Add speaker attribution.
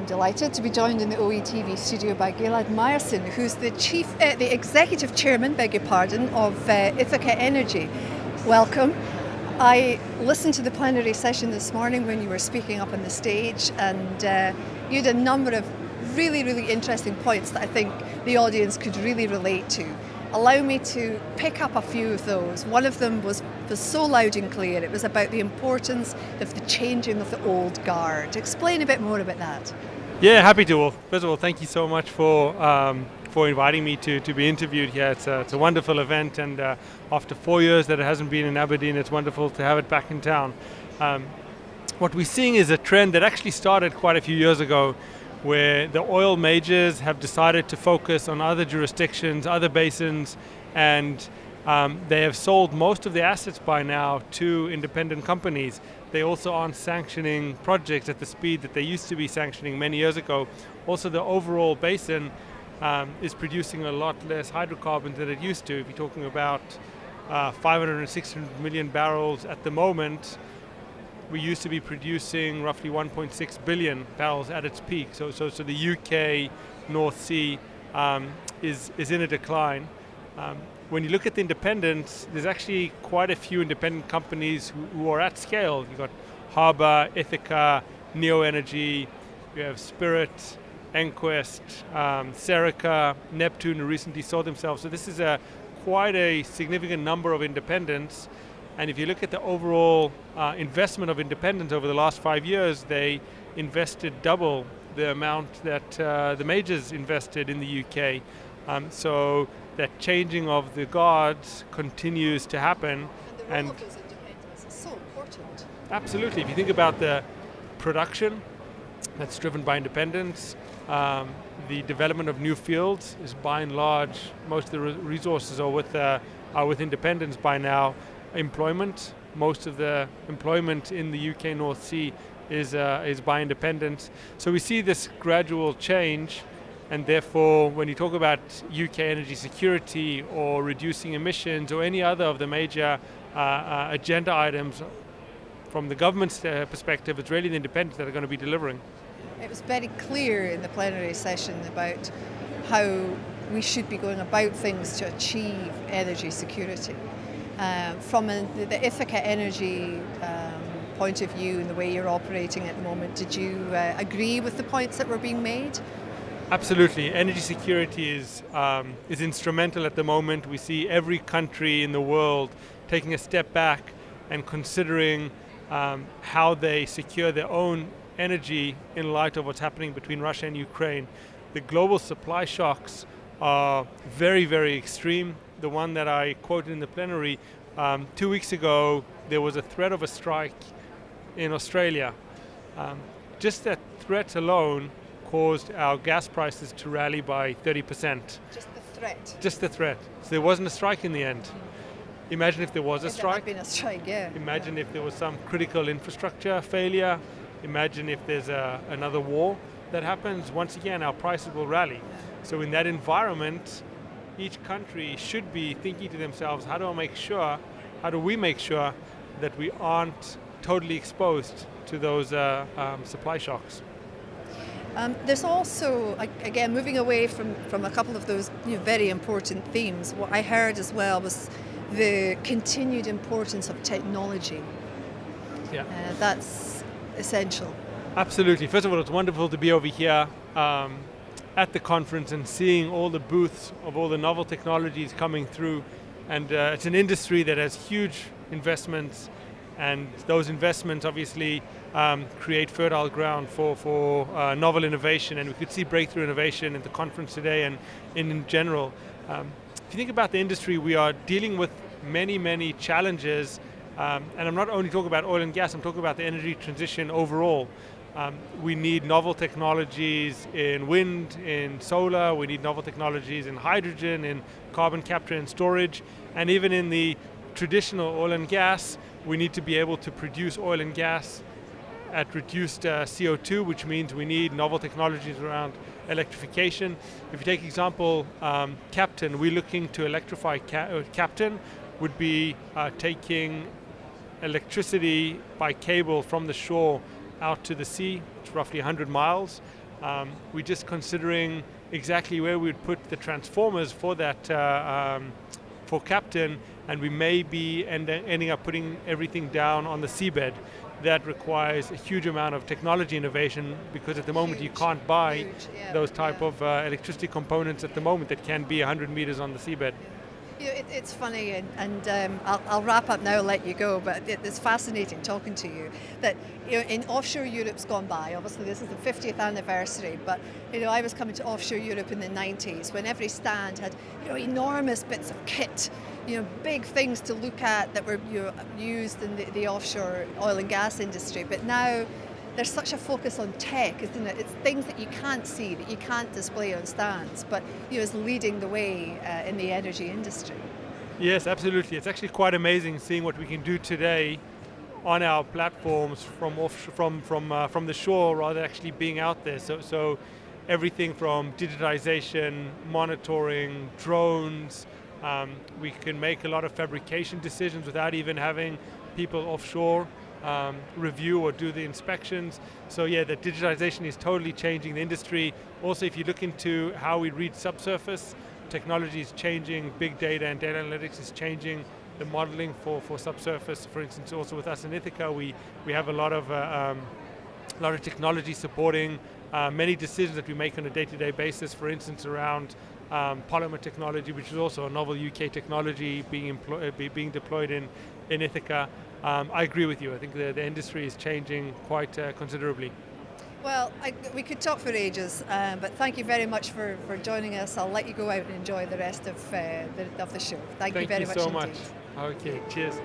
Speaker 1: I'm delighted to be joined in the OETV studio by Gilad Myerson, who's the Executive Chairman, beg your pardon, of Ithaca Energy. Welcome. I listened to the plenary session this morning when you were speaking up on the stage, and you had a number of really interesting points that I think the audience could really relate to. Allow me to pick up a few of those. One of them was so loud and clear. It was about the importance of the changing of the old guard. Explain a bit more about that.
Speaker 2: Yeah, happy to. Well, first of all, thank you so much for inviting me to be interviewed here. It's a wonderful event, and after 4 years that it hasn't been in Aberdeen, it's wonderful to have it back in town. What we're seeing is a trend that actually started quite a few years ago, where the oil majors have decided to focus on other jurisdictions, other basins, and they have sold most of their assets by now to independent companies. They also aren't sanctioning projects at the speed that they used to be sanctioning many years ago. Also, the overall basin is producing a lot less hydrocarbons than it used to. If you're talking about 500 and 600 million barrels at the moment, we used to be producing roughly 1.6 billion barrels at its peak. So the UK North Sea is in a decline. When you look at the independents, there's actually quite a few independent companies who are at scale. You've got Harbour, Ithaca, Neo Energy, you have Spirit, Enquest, Serica, Neptune, who recently sold themselves. So this is quite a significant number of independents. And if you look at the overall investment of independents over the last 5 years, they invested double the amount that the majors invested in the UK. So that changing of the guards continues to happen.
Speaker 1: And the role of those independents is so important.
Speaker 2: Absolutely. If you think about the production that's driven by independents, the development of new fields is by and large, most of the resources are with independents by now. Employment, most of the employment in the UK North Sea is by independents. So we see this gradual change, and therefore when you talk about UK energy security or reducing emissions or any other of the major agenda items from the government's perspective, it's really the independents that are going to be delivering.
Speaker 1: It was very clear in the plenary session about how we should be going about things to achieve energy security. From the Ithaca Energy point of view and the way you're operating at the moment, did you agree with the points that were being made?
Speaker 2: Absolutely. Energy security is instrumental at the moment. We see every country in the world taking a step back and considering how they secure their own energy in light of what's happening between Russia and Ukraine. The global supply shocks are very extreme. The one that I quoted in the plenary, 2 weeks ago, there was a threat of a strike in Australia. Just that threat alone caused our gas prices to rally by 30%.
Speaker 1: Just the threat?
Speaker 2: Just the threat. So there wasn't a strike in the end. Imagine if there was a strike.
Speaker 1: There had been a strike, yeah.
Speaker 2: Imagine if there was some critical infrastructure failure. Imagine if there's another war that happens. Once again, our prices will rally. So in that environment, each country should be thinking to themselves, how do we make sure that we aren't totally exposed to those supply shocks?
Speaker 1: There's also, again, moving away from a couple of those very important themes, what I heard as well was the continued importance of technology.
Speaker 2: Yeah.
Speaker 1: That's essential.
Speaker 2: Absolutely. First of all, it's wonderful to be over here at the conference and seeing all the booths of all the novel technologies coming through. And it's an industry that has huge investments, and those investments obviously create fertile ground for novel innovation, and we could see breakthrough innovation at the conference today and in general. If you think about the industry, we are dealing with many challenges, and I'm not only talking about oil and gas, I'm talking about the energy transition overall. We need novel technologies in wind, in solar, we need novel technologies in hydrogen, in carbon capture and storage, and even in the traditional oil and gas, we need to be able to produce oil and gas at reduced CO2, which means we need novel technologies around electrification. If you take example, Captain, we're looking to electrify Captain, would be taking electricity by cable from the shore out to the sea, it's roughly 100 miles, We're just considering exactly where we'd put the transformers for that for Captain, and we may be ending up putting everything down on the seabed. That requires a huge amount of technology innovation, because at the moment you can't buy those type of electricity components at the moment that can be 100 meters on the seabed.
Speaker 1: It's funny, and I'll wrap up now and let you go, but it's fascinating talking to you that in offshore Europe's gone by. Obviously this is the 50th anniversary, but I was coming to offshore Europe in the 90s when every stand had enormous bits of kit, big things to look at that were used in the offshore oil and gas industry. But now there's such a focus on tech, isn't it? It's things that you can't see, that you can't display on stands, but is leading the way in the energy industry.
Speaker 2: Yes, absolutely. It's actually quite amazing seeing what we can do today on our platforms from the shore, rather than actually being out there. So everything from digitization, monitoring, drones. We can make a lot of fabrication decisions without even having people offshore review or do the inspections. So yeah, the digitization is totally changing the industry. Also, if you look into how we read subsurface, technology is changing, big data and data analytics is changing the modeling for subsurface. For instance, also with us in Ithaca, we have a lot of technology supporting many decisions that we make on a day-to-day basis. For instance, around polymer technology, which is also a novel UK technology being deployed in Ithaca. I agree with you. I think the industry is changing quite considerably.
Speaker 1: Well, we could talk for ages, but thank you very much for joining us. I'll let you go out and enjoy the rest of the show. Thank you very much
Speaker 2: so
Speaker 1: indeed.
Speaker 2: much. Okay, cheers.